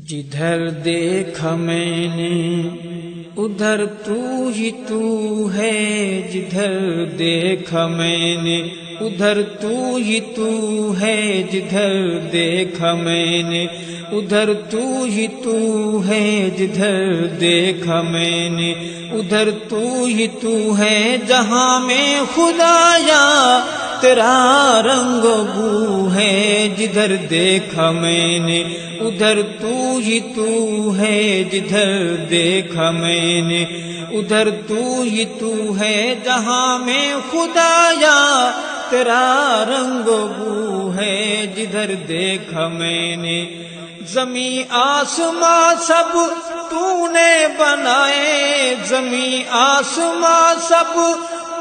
جدھر دیکھا میں نے ادھر تو ہی تو ہے، جدھر دیکھا میں نے ادھر تو ہی تو ہے، جدھر دیکھا میں نے ادھر تو ہی تو ہے، جدھر دیکھا میں نے ادھر تو ہی تو ہے، جہاں میں خدایا تیرا رنگ و بو ہے، جدھر دیکھا میں نے ادھر تو ہی تو ہے، جدھر دیکھا میں نے ادھر تو ہی تو ہے، جہاں میں خدایا تیرا رنگ و بو ہے، جدھر دیکھا میں نے زمین آسماں سب تو نے بنائے، زمین آسماں سب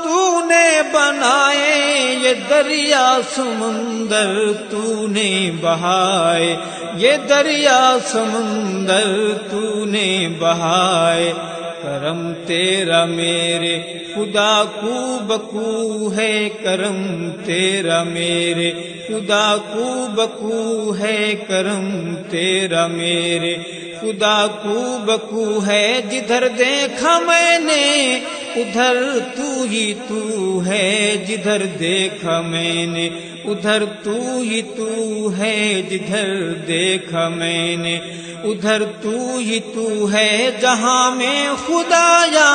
تو نے بنائے، یہ دریا سمندر تو نے بہائے، یہ دریا سمندر تو نے بہائے، کرم تیرا میرے خدا کو بکو ہے، کرم تیرا میرے خدا کو بکو ہے، کرم تیرا میرے خدا کو بکو ہے، جدھر دیکھا میں نے ادھر تو ہی تو ہے، جدھر دیکھا میں نے ادھر تو ہی تو ہے، جدھر دیکھا میں نے ادھر تو ہی تو ہے، جہاں میں خدایا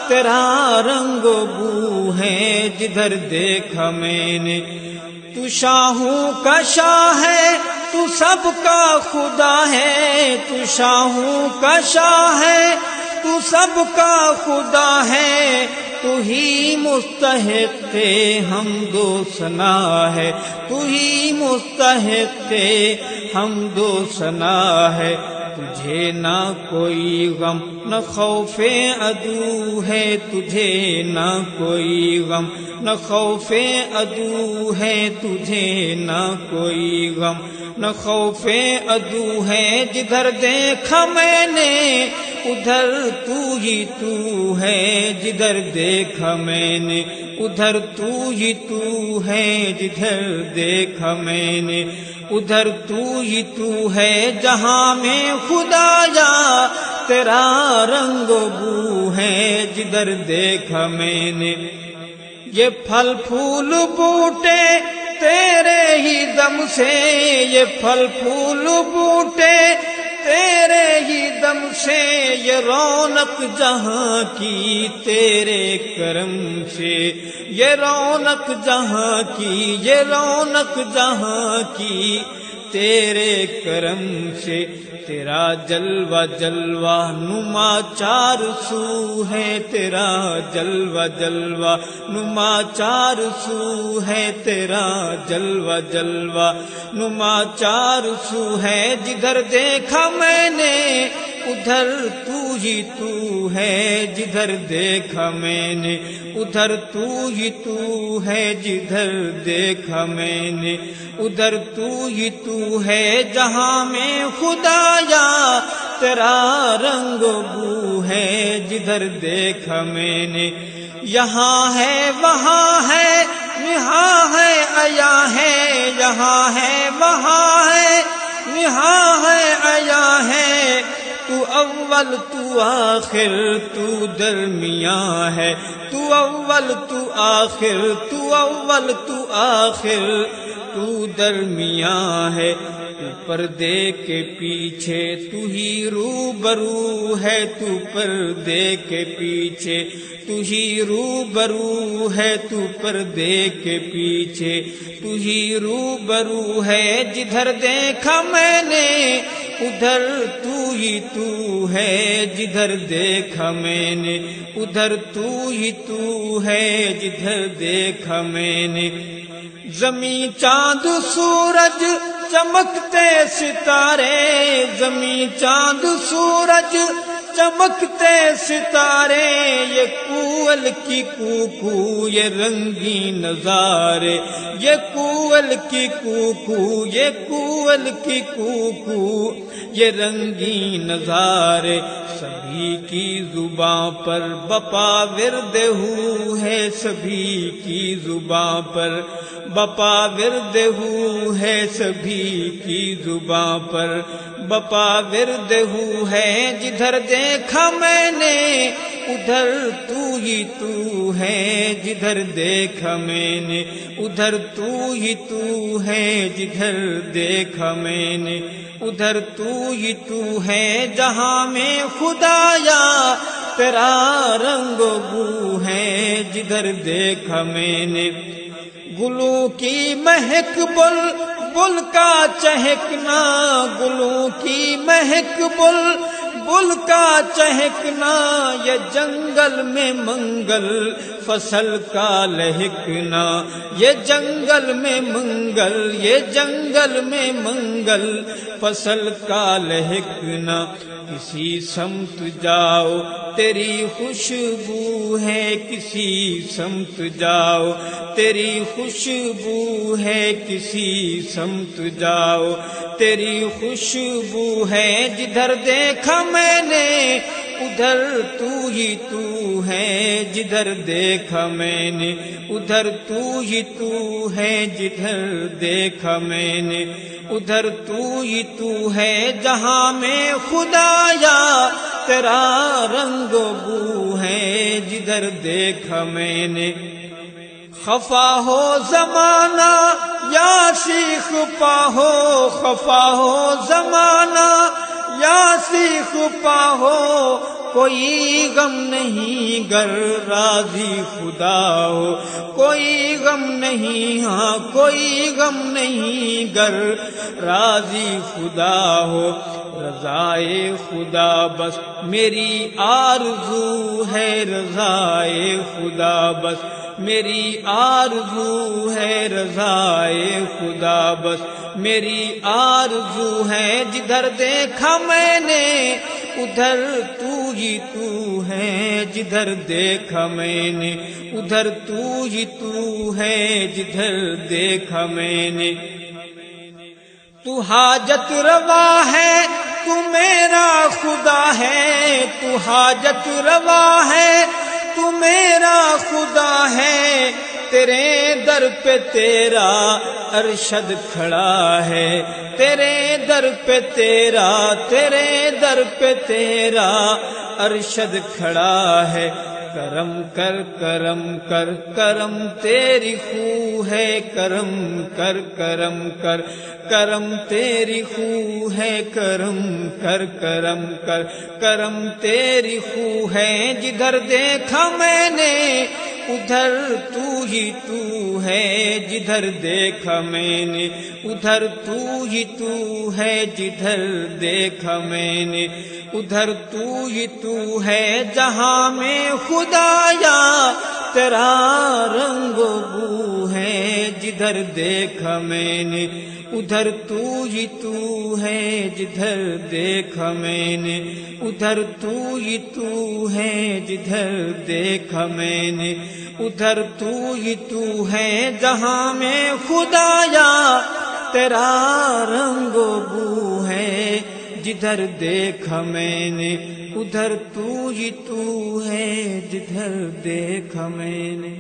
تیرا رنگ و بو ہے، جدھر دیکھا میں نے تو شاہوں کا شاہ ہے، تو سب کا خدا ہے، تو شاہوں کا شاہ ہے، تو سب کا خدا ہے، تو ہی مستحق حمد و ثنا ہے، تو ہی مستحق حمد و ثنا ہے، تجھے نہ کوئی غم نہ خوف عدو ہے، تجھے نہ کوئی غم نہ خوف عدو ہے، تجھے نہ کوئی غم نہ خوف عدو ہے، جدھر دیکھا میں نے ادھر تو ہی تو ہے، جدھر دیکھا میں نے ادھر تو ہی تو ہے، جدھر دیکھا میں نے ادھر تو ہی تو ہے، جہاں میں خدایا تیرا رنگ و بو ہے، جدھر دیکھا میں نے یہ پھل پھول بوٹے تیرے ہی دم سے، یہ پھل پھول بوٹے تیرے ہی دم سے، یہ رونق جہاں کی تیرے کرم سے، یہ رونق جہاں کی، یہ رونق جہاں کی تیرے کرم سے، تیرا جلوہ جلوہ نما چار سو ہے، تیرا جلوہ جلوہ نما چار سو ہے، تیرا جلوہ جلوہ نما چار سو ہے، جدھر دیکھا میں نے ادھر تو ہی تو ہے، جدھر دیکھا میں نے ادھر تو ہی تو ہے، جدھر دیکھا میں نے ادھر تو ہی تو ہے، جہاں میں خدایا تیرا رنگ و بو ہے، جدھر دیکھا میں نے یہاں ہے وہاں ہے، یہاں ہے آیا ہے، یہاں ہے وہاں ہے، یہاں ہے آیا ہے، تو اول تو آخر تو درمیاں ہے، تو اول تو آخر، تو اول تو آخر تو درمیاں ہے، تو پردے کے پیچھے تو ہی روبرو ہے، تو پردے کے پیچھے تو ہی روبرو ہے، تو پردے کے پیچھے تو ہی روبرو ہے، جدھر دیکھا میں نے ادھر تو ہی تو ہے، جدھر دیکھا میں نے ادھر تو ہی تو ہے، جدھر دیکھا میں نے زمین چاند سورج چمکتے ستارے، زمین چاند سورج چمکتے ستارے، یہ کوئل کی کوکو یہ رنگین نظارے، یہ کوئل کی کوکو، یہ کوئل کی کوکو یہ رنگین نظارے، سبھی کی زباں پر بپا ورد ہو ہے، سبھی کی زباں پر بپا ورد ہو ہے سبھی کی زباں پر، بپا ورد ہو ہے جدھر دیکھا میں نے ادھر تو ہی تو ہے، جدھر دیکھا میں نے ادھر تو ہی تو ہے، جدھر دیکھا میں نے ادھر تو ہی تو ہے، جہاں میں خدایا تیرا رنگ و بو ہے، جدھر دیکھا میں نے گلوں کی مہک بل بل کا چہکنا، گلوں کی مہک بل بل کا چہکنا، یہ جنگل میں منگل فصل کا لہکنا، یہ جنگل میں منگل، یہ جنگل میں منگل فصل کا لہکنا، کسی سمت جاؤ تیری خوشبو ہے، کسی سمت جاؤ تیری خوشبو ہے، کسی سمت جاؤ تیری خوشبو ہے، جدھر دیکھا میں نے ادھر تو ہی تو ہے، جدھر دیکھا میں نے ادھر تو ہی تو ہے، جدھر دیکھا میں نے ادھر تو ہی تو ہے، جہاں میں خدایا تیرا رنگ و بو ہے، جدھر دیکھا میں نے خفا ہو زمانہ یا سیخ پاہو، خفا ہو زمانہ یا سیخ پاہو، کوئی غم نہیں گر راضی خدا ہو، کوئی غم نہیں، ہاں کوئی غم نہیں گر راضی خدا ہو، رضائے خدا بس میری آرزو ہے، رضائے خدا بس میری آرزو ہے، رضائے خدا بس میری آرزو ہے، جدھر دیکھا میں نے ادھر تو ہی تو ہے، جدھر دیکھا میں نے ادھر تو ہی تو ہے، جدھر دیکھا میں نے تو حاجت روا ہے، تو میرا خدا ہے، تو حاجت روا ہے، تو میرا خدا ہے، تیرے در پہ تیرا ارشد کھڑا ہے، تیرے در پہ تیرا، تیرے در پہ تیرا ارشد کھڑا ہے، کرم کر کرم کر کرم تیری خو ہے، کرم کر کرم کر کرم تیری خو ہے، کرم کر کرم کر کرم تیری خو ہے، جدھر دیکھا میں نے ادھر تو ہی تو ہے، جدھر دیکھا میں نے ادھر تو ہی تو ہے، جدھر دیکھا میں نے ادھر تو ہی تو ہے، جہاں میں خدایا تیرا رنگ و بو ہے، جدھر دیکھا میں نے ادھر تو ہی تو ہے، جدھر دیکھا میں نے ادھر تو ہی تو ہے، جدھر دیکھا میں نے ادھر تو ہی تو ہے، جہاں میں خدایا تیرا رنگ و بو ہے، جدھر دیکھا میں نے ادھر تو ہی تو ہے، جدھر دیکھا میں نے